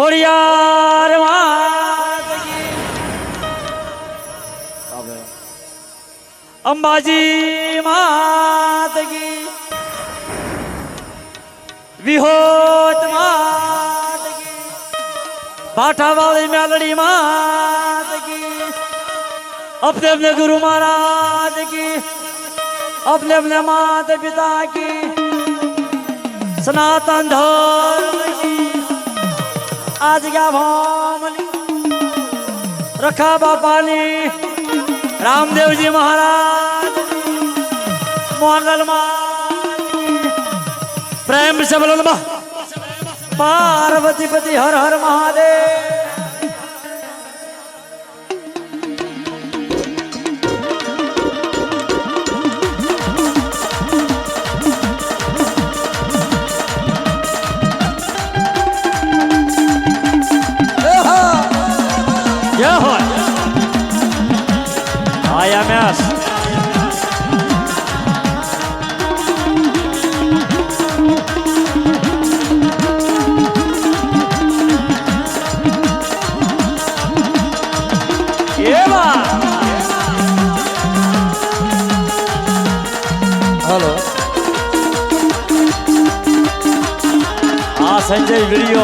खोड़ियार मात की, अंबाजी मात की, विहोत मात की, बाठा वाली मेलड़ी मात की, अपने अपने गुरु महाराज की, अपने अपने माता पिता की, सनातन धर्म की आज क्या भामनी रखा बापा ने रामदेव जी महाराज मोहनलाल प्रेम से बोलो पार्वती पति हर हर Mahadev. IMS hello Sanjay video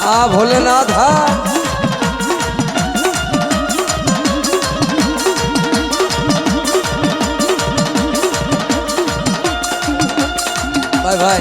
हाँ भोलेनाथ बाय बाय।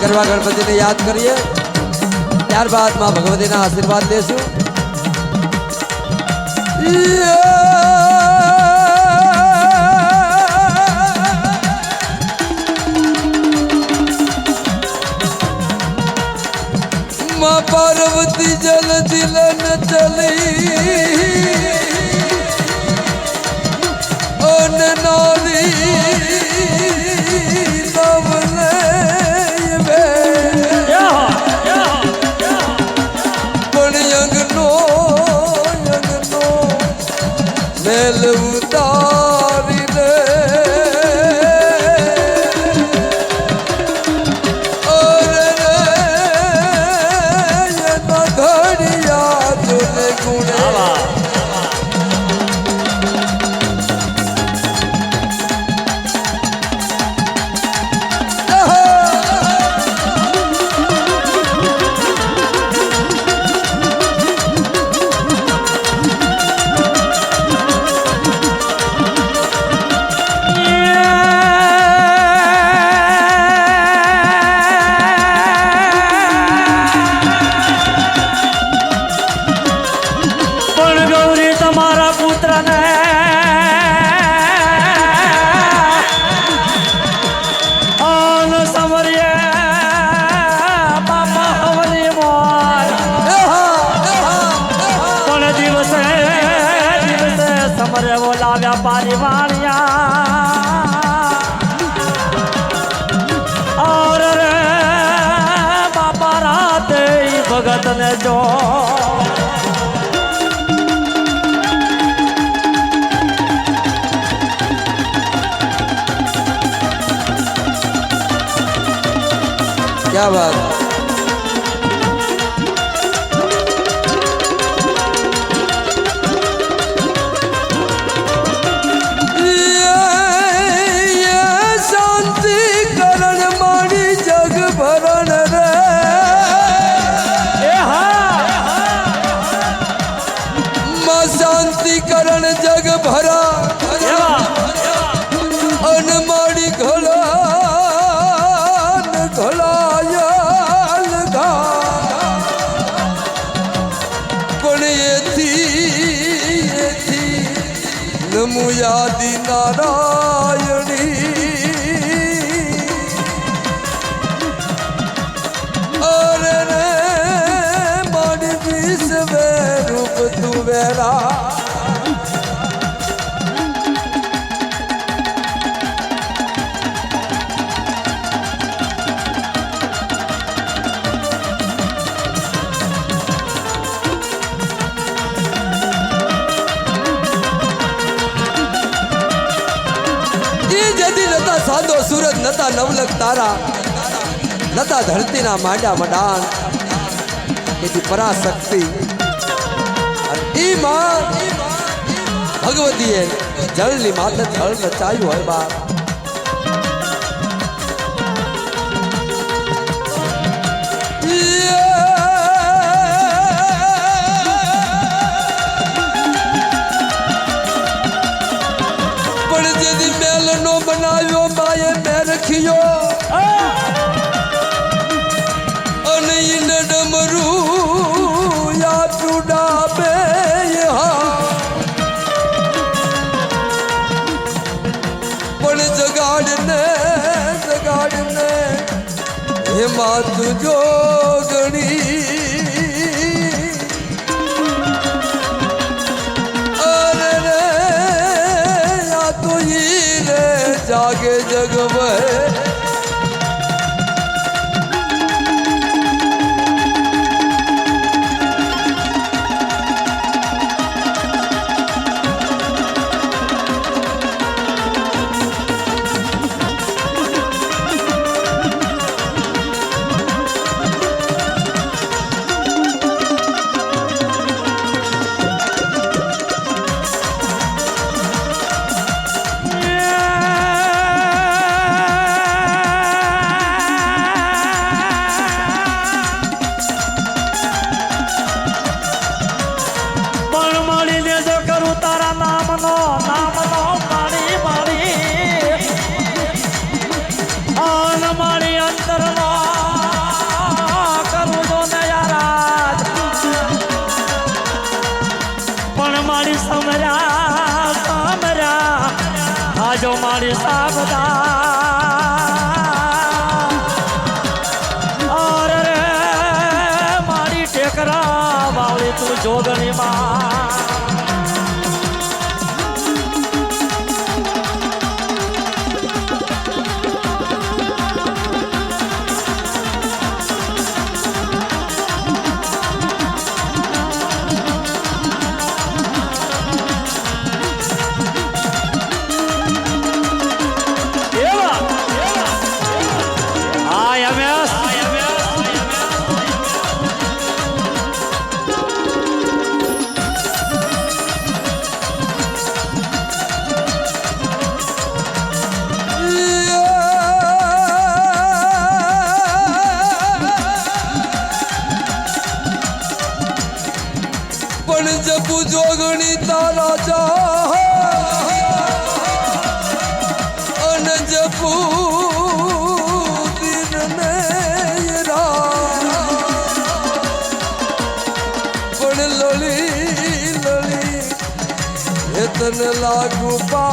गरबा गणपति ने याद करिए त्यारबाद माँ भगवती ने आशीर्वाद देशु। माँ पार्वती जल दिलन चली ओन नारी उतारी ले और ये तो धड़िया तूने गुणे दिवस परिवारिया और रे बाबा राते भगत ने जो क्या बात ये शांति करण मानी जग भरण रे मां शांति करण जग भरा अनमाड़ी घोला नमुयादि नारायणी अरे रे मानी विश्व रूप तू वेरा सादो सूरज नता नवलक तारा नता धरती ना मांडा मडान एदी पराशक्ति ई मां भगवती है जलनी माते जल रचायु है बाप बनायो माये में रखियो अन डमरू या टूडा बे पण जगाड़ने हे मात जोगणी जागे जग में जो मारी साबदा और रे मारी टेकरा वाली तू जोगनी मां जब जोगणी तारा चाह अन जपू दिन ने पण लड़ी तन लागू पा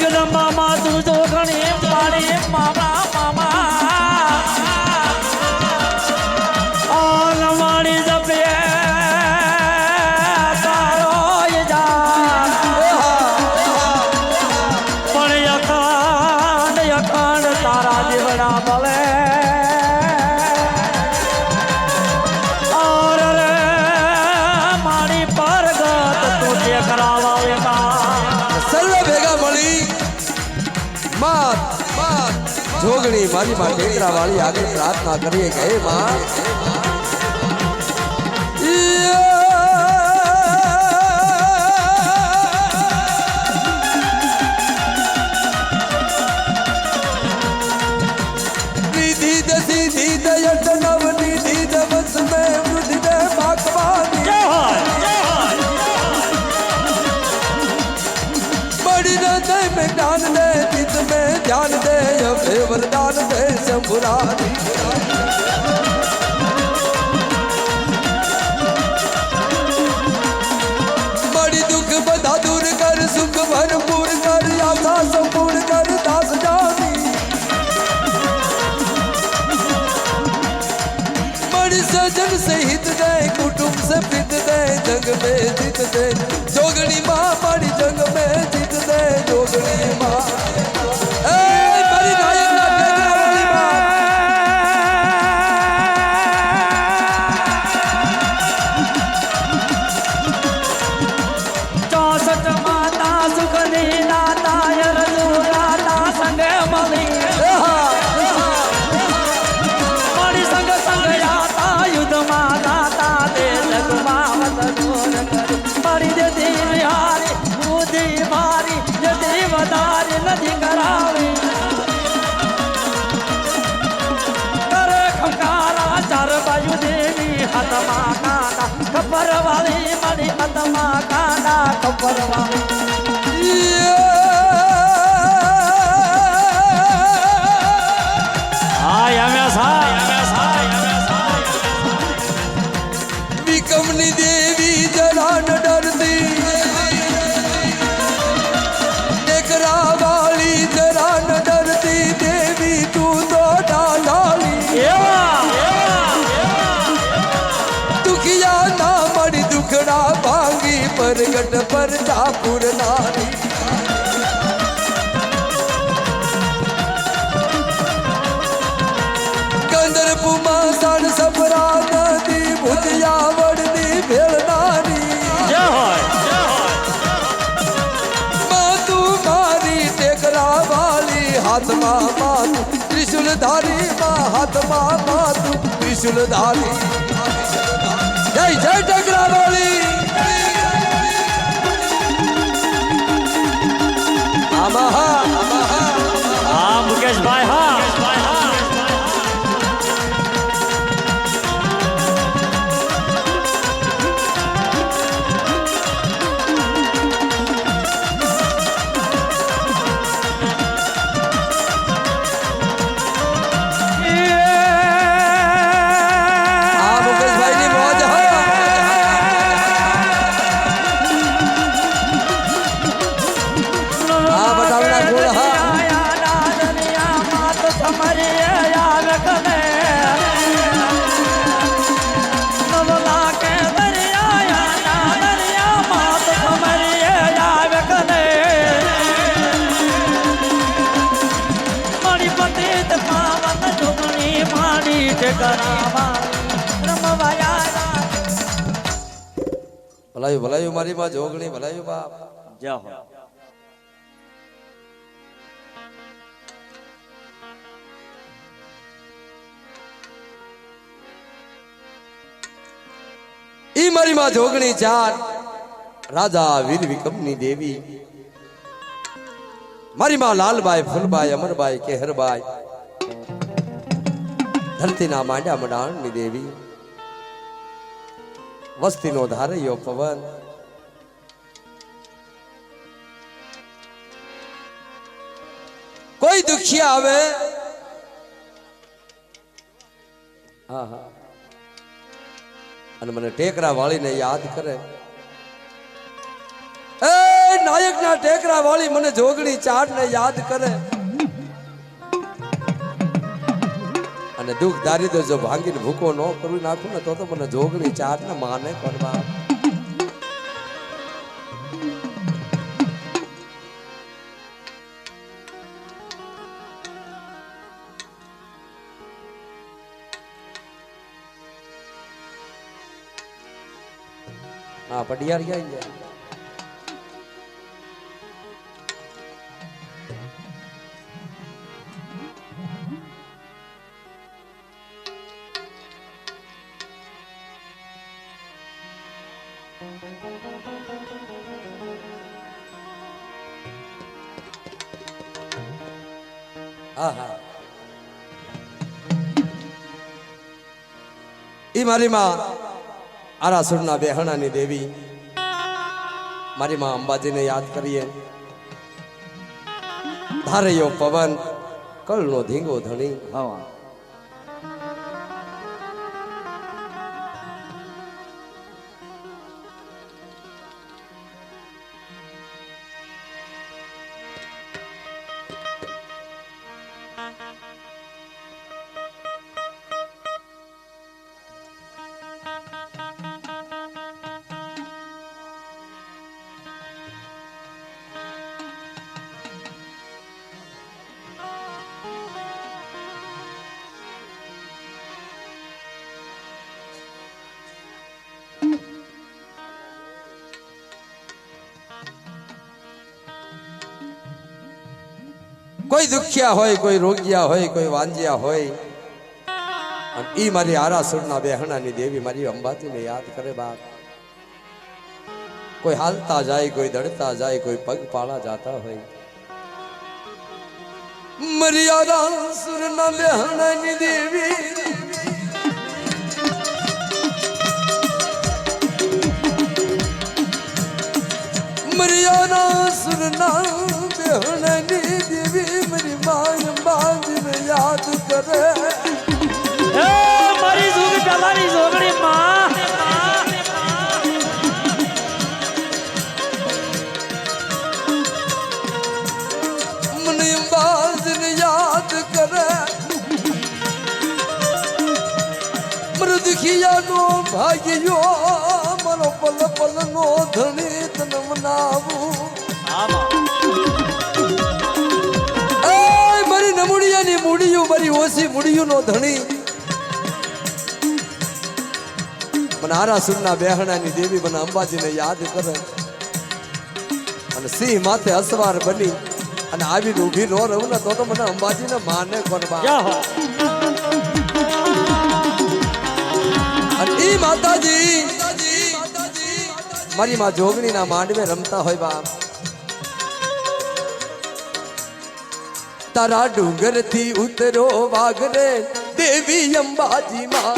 જગદંબા માં તું જો ઘણી મારી મામા મામા ઓલ મારી જપે તારો જા પણ અખંડ તારા જીવડા ભલે ઓર રે મારી પરગત તું તે કરાવા સર્વે ભેગા મળી માત જોગણી મારી માં ટેકરા વાળી આગળ પ્રાર્થના કરીએ કે હે માં निधि दसी निध यट नव निधि दवस में वृद्धि में बागवानी बड़ी हृदय में ज्ञान दे चित में ध्यान दे अभय वरदान दे शंभुरानी बड़ी दुख बधा दूर कर सुख भरपूर कर आशा संपूर्ण कर दास जानी बड़ी सजन से हित दे कुटुंब से प्रीत दे जग में जीत दे जोगणी माँ बड़ी जग में जीत दे जोगणी माँ बड़ी नायक ना टेकरा वाली माँ 64 माता सुखनी दाता रजूराता संगे मली मणि संग संग याता युद्ध मां गाता दे जगमावत दूर करी मणि दे हारी बुद्धि मारी यदि वदारी नदी करावी करे खंकारा चार बायु देवी हतमा काना खबर वाली मणि हतमा काना खबर वाली विकमनी देवी जरा न डरती टेकरा वाली जरा न डरती देवी तू तो डाली दुखिया ना बड़ी दुखड़ा भांगी परगट पर जापुर नारी कंदर पुमा सन सफरा नदी भुतिया वड़नी भेड़नारी मातू मारी टेकरा वाली हाथ माँ मातू त्रिशूल धारी माँ हाथ माँ मातू त्रिशूल धारी जय जय टेकरा वाली आमहा मुकेश भाई हाँ ભલાયું ભલાયું મારી માં જોગણી ભલાયું બાપ જય હો ई मारी माँ जोगणी चार राजा वीर विक्रमनी देवी मारी माँ लालबाई फूलबाई अमरबाई केहरबाई धरती ना मांड्या मडाणनी देवी वस्ती नो धारयो पवन कोई दुखिया आवे हाँ हाँ અને મને ટેકરા વાળીને યાદ કરે એ નાયકના ટેકરા વાળી મને જોગણી ચાટ ને યાદ કરે અને દુઃખ દારિદ્ર જો ભાંગીને ભૂકો ન કરી નાખું ને તો મને જોગણી ચાટ ને માને કરવા हाँ पटियार क्या ही है हाँ हाँ ई मारी माँ आरासुરના બેહણાની દેવી મારી માં અંબાજીને યાદ કરીએ ધારયો પવન કળનો ધીંગો ધણી હા કોઈ દુખિયા હોય કોઈ રોગિયા હોય કોઈ વાંજિયા હોય અને ઈ મારી આરાસુરના બેહણાની દેવી મારી અંબાજીને યાદ કરે બાપ કોઈ હાલતા જાય કોઈ દડતા જાય કોઈ પગપાળા જાતા હોય મારી આરાસુરના બેહણાની દેવી મારી આરાસુરના બેહણાની देवी मेरी मां अंबाजीने याद करे ए मारी जुग पेलानी जोगणी मां मने अंबाजीने याद करे मर दुखिया नो भाग्यो मरो पल पल नो धनी तन मनावू आमा નમુડિયાની મૂડિયું મારી ઓછી મૂડિયુંનો ધણી મને આરાસુરના બેહણાની દેવી મને અંબાજીને યાદ કરે અને સિંહ માથે અસવાર બની અને આવીને ઊભી ન રહું ને તો મને અંબાજીને માને કોરબા અને ઈ માતાજી મારી માં જોગણીના માંડવે રમતા હોય બાપ तारा डूंगर थी उतरो वागरे देवी अंबाजी मां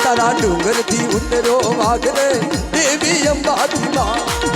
तारा डूंगर थी उतरो वागरे देवी अंबाजी मां